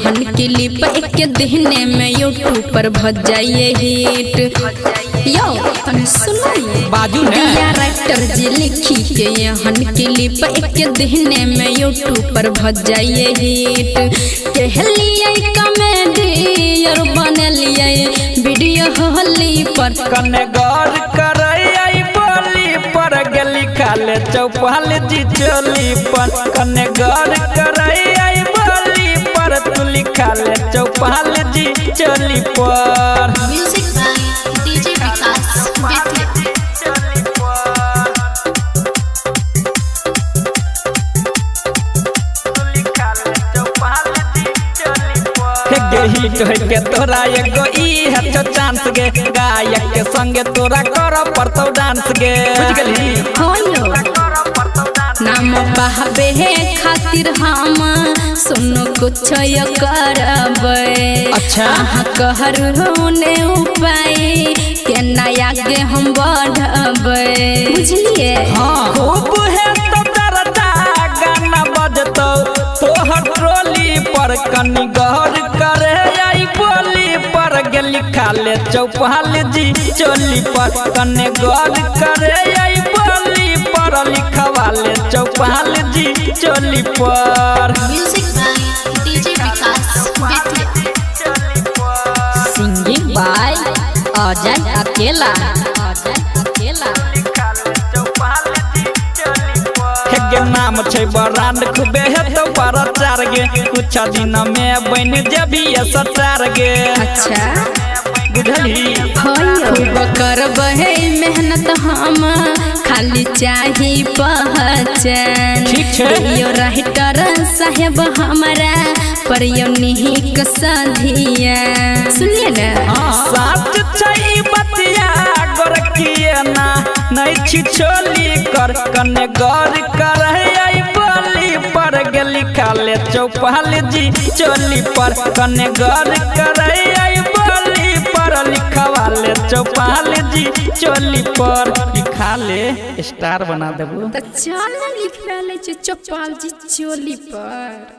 हन क्लिप एक दिने में यूट्यूब पर भज जाइए हिट। यो तने सुनो बाजू ने राइटर जी लिखी के हन क्लिप एक दिने में यूट्यूब पर भज जाइए हिट। कहलिए कॉमेडी और बनलिए वीडियो होली पर कने गौर करई बोली पर गली खाले चौपाल जी चोली पर कने गौर करई बोली पर तुली खाले चौपाल जी चोली पर। Music by DJ Vikas Bettiah. Hit है के तोरा एगो ई है तो चांस गे गायक के संगे तोरा करो पड़तो डांस गे बुझ गेली होयो नाम बहबे खातिर हम सुनो कुछ यो करबे। अच्छा कहरु ने उपाय के नया के हम बढ़बे बुझलिए। हाँ खूब है तो चर्चा गाना बजतो तोहर ट्रोली पर कनी गौर करे आई बोली पर गली खाले चौपाल जी चोली पर कने गौर करे आई बोली पर लिखवाले चौपाल जी चोली पर। Music by DJ Vikas Bettiah. Singing by Ajay Akela. के नाम छै ब्रांड खूबे हेतो प्रचार गे कुछ दिन में बन जेबी सचार गे। अच्छा बुझली खूब करबे मेहनत हम खाली चाही पहचान। ठीक छै यो राइटर साहेब हमारा पर यो निहिक सधिया सुनिए ना सच छै बतिया गोरखिए ना नहीं छी छोली कर कने गौर कर आई बोली पर गली खाले चौपाल जी चोली पर कने गौर कर आई बोली पर लिखवाले चौपाल जी चोली पर लिखाले स्टार बना देबो तो चल लिखा ले चौपाल जी चोली पर।